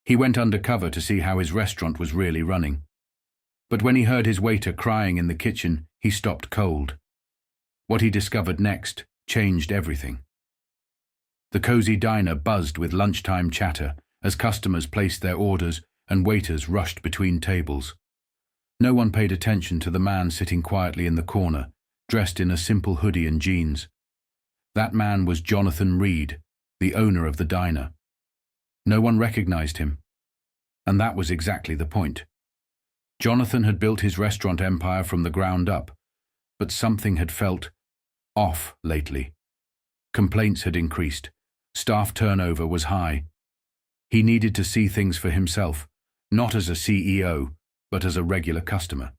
He went undercover to see how his restaurant was really running. But when he heard his waiter crying in the kitchen, he stopped cold. What he discovered next changed everything. The cozy diner buzzed with lunchtime chatter as customers placed their orders and waiters rushed between tables. No one paid attention to the man sitting quietly in the corner, dressed in a simple hoodie and jeans. That man was Jonathan Reed, the owner of the diner. No one recognized him. And that was exactly the point. Jonathan had built his restaurant empire from the ground up, but something had felt off lately. Complaints had increased. Staff turnover was high. He needed to see things for himself, not as a CEO, but as a regular customer.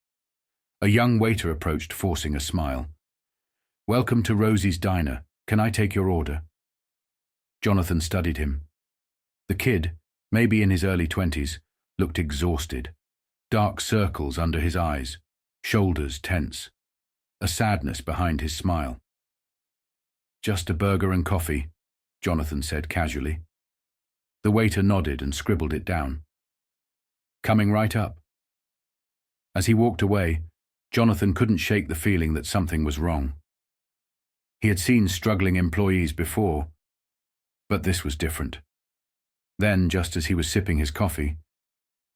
A young waiter approached, forcing a smile. "Welcome to Rosie's Diner. Can I take your order?" Jonathan studied him. The kid, maybe in his early 20s, looked exhausted. Dark circles under his eyes, shoulders tense, a sadness behind his smile. "Just a burger and coffee," Jonathan said casually. The waiter nodded and scribbled it down. "Coming right up." As he walked away, Jonathan couldn't shake the feeling that something was wrong. He had seen struggling employees before, but this was different. Then, just as he was sipping his coffee,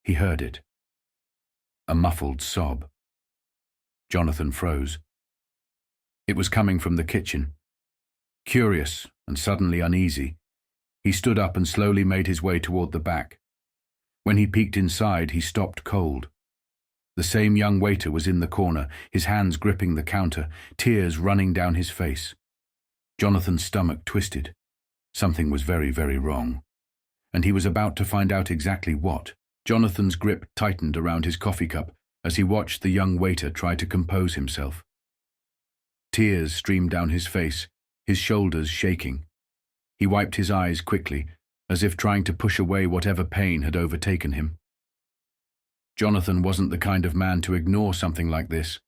he heard it. A muffled sob. Jonathan froze. It was coming from the kitchen. Curious and suddenly uneasy, he stood up and slowly made his way toward the back. When he peeked inside, he stopped cold. The same young waiter was in the corner, his hands gripping the counter, tears running down his face. Jonathan's stomach twisted. Something was very, very wrong. And he was about to find out exactly what. Jonathan's grip tightened around his coffee cup as he watched the young waiter try to compose himself. Tears streamed down his face, his shoulders shaking. He wiped his eyes quickly, as if trying to push away whatever pain had overtaken him. Jonathan wasn't the kind of man to ignore something like this.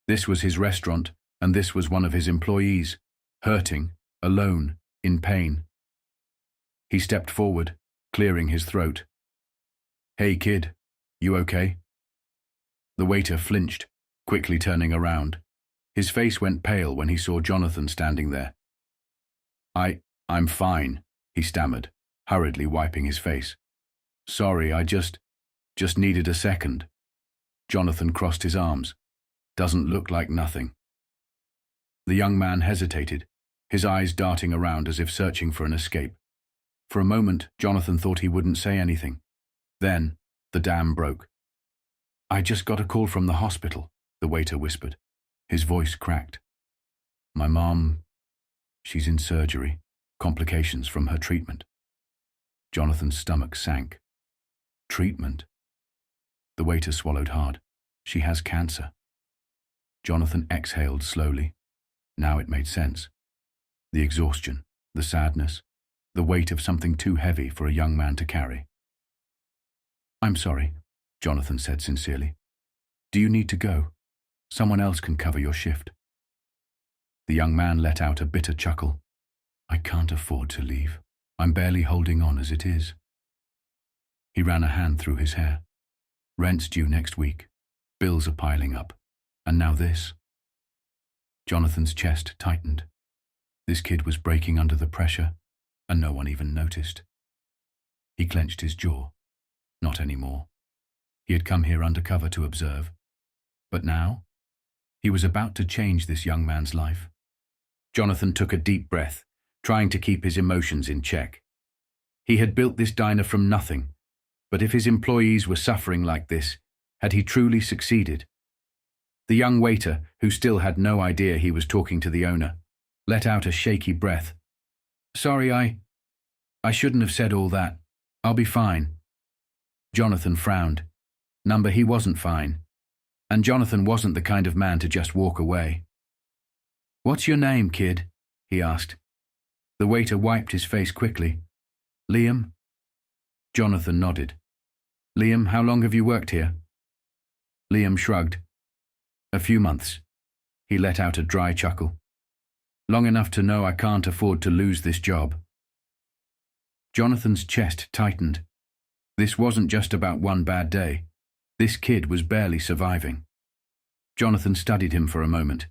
This was his restaurant, and this was one of his employees, hurting, alone, in pain. He stepped forward, clearing his throat. "Hey, kid, you okay?" The waiter flinched, quickly turning around. His face went pale when he saw Jonathan standing there. I'm fine," he stammered, hurriedly wiping his face. "Sorry, I just needed a second." Jonathan crossed his arms. "Doesn't look like nothing." The young man hesitated, his eyes darting around as if searching for an escape. For a moment, Jonathan thought he wouldn't say anything. Then, the dam broke. "I just got a call from the hospital," the waiter whispered. His voice cracked. "My mom, she's in surgery, complications from her treatment." Jonathan's stomach sank. "Treatment?" The waiter swallowed hard. "She has cancer." Jonathan exhaled slowly. Now it made sense. The exhaustion, the sadness, the weight of something too heavy for a young man to carry. "I'm sorry," Jonathan said sincerely. "Do you need to go? Someone else can cover your shift." The young man let out a bitter chuckle. "I can't afford to leave. I'm barely holding on as it is." He ran a hand through his hair. "Rent's due next week. Bills are piling up. And now this." Jonathan's chest tightened. This kid was breaking under the pressure, and no one even noticed. He clenched his jaw. Not anymore. He had come here undercover to observe. But now, he was about to change this young man's life. Jonathan took a deep breath, trying to keep his emotions in check. He had built this diner from nothing, but if his employees were suffering like this, had he truly succeeded? The young waiter, who still had no idea he was talking to the owner, let out a shaky breath. "Sorry, I shouldn't have said all that. I'll be fine." Jonathan frowned. He wasn't fine. And Jonathan wasn't the kind of man to just walk away. "What's your name, kid?" he asked. The waiter wiped his face quickly. "Liam?" Jonathan nodded. "Liam, how long have you worked here?" Liam shrugged. "A few months." He let out a dry chuckle. "Long enough to know I can't afford to lose this job." Jonathan's chest tightened. This wasn't just about one bad day. This kid was barely surviving. Jonathan studied him for a moment.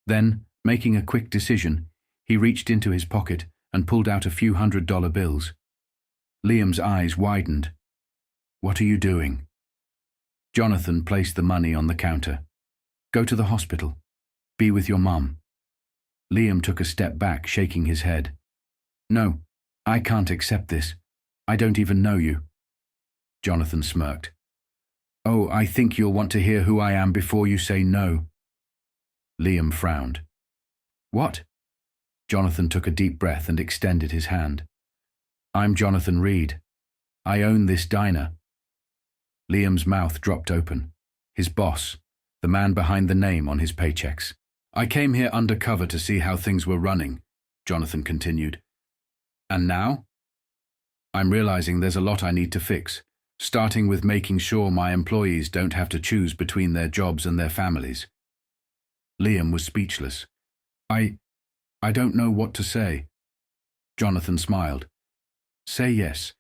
Then, making a quick decision, he reached into his pocket and pulled out a few $100 bills. Liam's eyes widened. "What are you doing?" Jonathan placed the money on the counter. "Go to the hospital. Be with your mum." Liam took a step back, shaking his head. "No, I can't accept this. I don't even know you." Jonathan smirked. "Oh, I think you'll want to hear who I am before you say no." Liam frowned. "What?" Jonathan took a deep breath and extended his hand. "I'm Jonathan Reed. I own this diner." Liam's mouth dropped open. His boss, the man behind the name on his paychecks. "I came here undercover to see how things were running," Jonathan continued. "And now? I'm realizing there's a lot I need to fix, starting with making sure my employees don't have to choose between their jobs and their families." Liam was speechless. I don't know what to say." Jonathan smiled. "Say yes.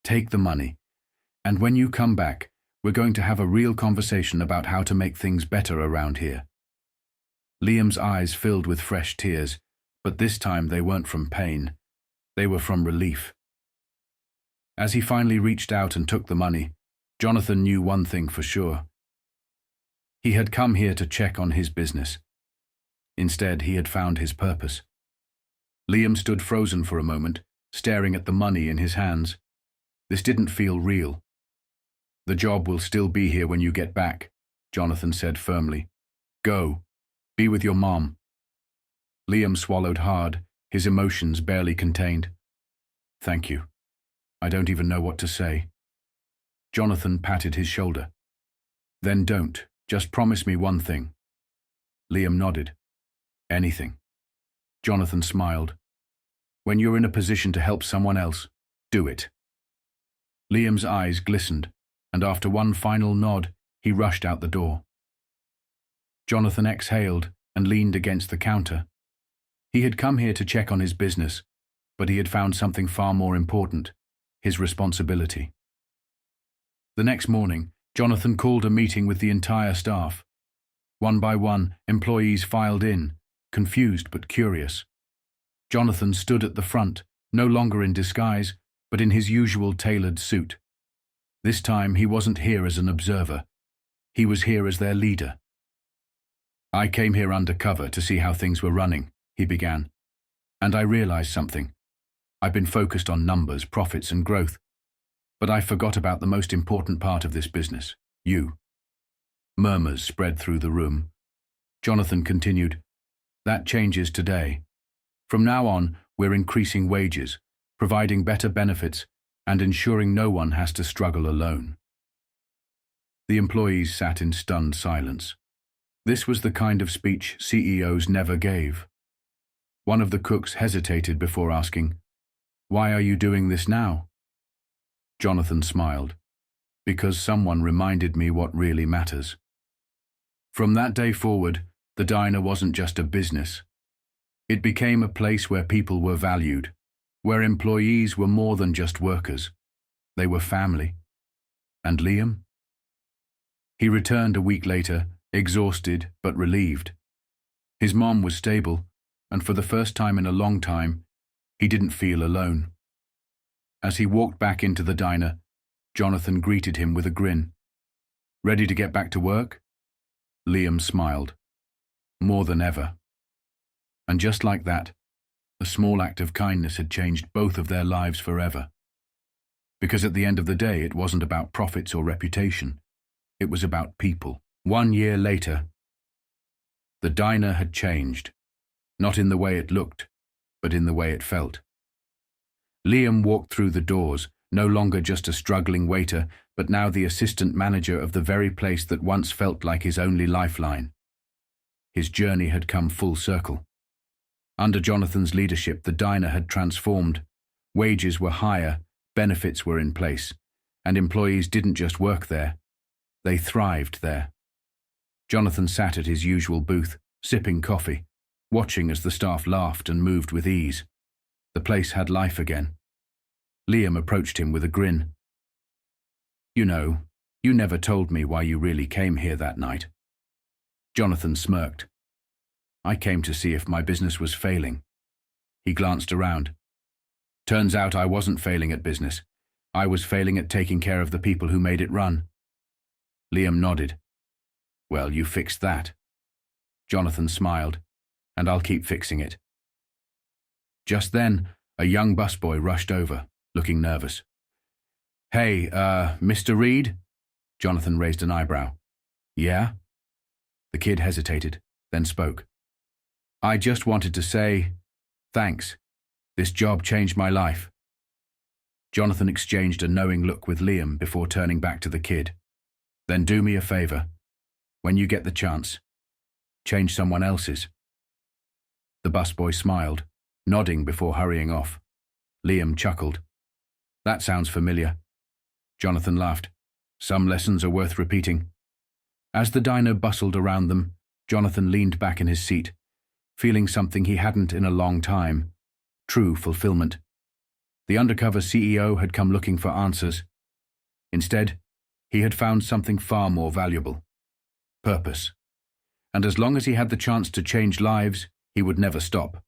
Take the money. And when you come back, we're going to have a real conversation about how to make things better around here." Liam's eyes filled with fresh tears, but this time they weren't from pain. They were from relief. As he finally reached out and took the money, Jonathan knew one thing for sure. He had come here to check on his business. Instead, he had found his purpose. Liam stood frozen for a moment, staring at the money in his hands. This didn't feel real. "The job will still be here when you get back," Jonathan said firmly. "Go. Be with your mom." Liam swallowed hard, his emotions barely contained. "Thank you. I don't even know what to say." Jonathan patted his shoulder. "Then don't. Just promise me one thing." Liam nodded. "Anything." Jonathan smiled. "When you're in a position to help someone else, do it." Liam's eyes glistened, and after one final nod, he rushed out the door. Jonathan exhaled and leaned against the counter. He had come here to check on his business, but he had found something far more important: his responsibility. The next morning, Jonathan called a meeting with the entire staff. One by one, employees filed in, confused but curious. Jonathan stood at the front, no longer in disguise, but in his usual tailored suit. This time he wasn't here as an observer. He was here as their leader. "I came here undercover to see how things were running," he began. "And I realized something. I've been focused on numbers, profits, and growth. But I forgot about the most important part of this business: you." Murmurs spread through the room. Jonathan continued, "That changes today. From now on, we're increasing wages, providing better benefits, and ensuring no one has to struggle alone." The employees sat in stunned silence. This was the kind of speech CEOs never gave. One of the cooks hesitated before asking, "Why are you doing this now?" Jonathan smiled. "Because someone reminded me what really matters." From that day forward, the diner wasn't just a business. It became a place where people were valued, where employees were more than just workers. They were family. And Liam? He returned a week later, exhausted but relieved. His mom was stable, and for the first time in a long time, he didn't feel alone. As he walked back into the diner, Jonathan greeted him with a grin. "Ready to get back to work?" Liam smiled. "More than ever." And just like that, a small act of kindness had changed both of their lives forever. Because at the end of the day, it wasn't about profits or reputation. It was about people. 1 year later, the diner had changed. Not in the way it looked, but in the way it felt. Liam walked through the doors, no longer just a struggling waiter, but now the assistant manager of the very place that once felt like his only lifeline. His journey had come full circle. Under Jonathan's leadership, the diner had transformed. Wages were higher, benefits were in place, and employees didn't just work there, they thrived there. Jonathan sat at his usual booth, sipping coffee, watching as the staff laughed and moved with ease. The place had life again. Liam approached him with a grin. You know, you never told me why you really came here that night. Jonathan smirked. I came to see if my business was failing. He glanced around. Turns out I wasn't failing at business. I was failing at taking care of the people who made it run. Liam nodded. Well, you fixed that. Jonathan smiled. And I'll keep fixing it. Just then, a young busboy rushed over, looking nervous. Hey, Mr. Reed? Jonathan raised an eyebrow. Yeah? The kid hesitated, then spoke. I just wanted to say, thanks. This job changed my life. Jonathan exchanged a knowing look with Liam before turning back to the kid. Then do me a favor. When you get the chance, change someone else's. The busboy smiled, nodding before hurrying off. Liam chuckled. That sounds familiar. Jonathan laughed. Some lessons are worth repeating. As the diner bustled around them, Jonathan leaned back in his seat, feeling something he hadn't in a long time. True fulfillment. The Undercover CEO had come looking for answers. Instead, he had found something far more valuable. Purpose. And as long as he had the chance to change lives, he would never stop.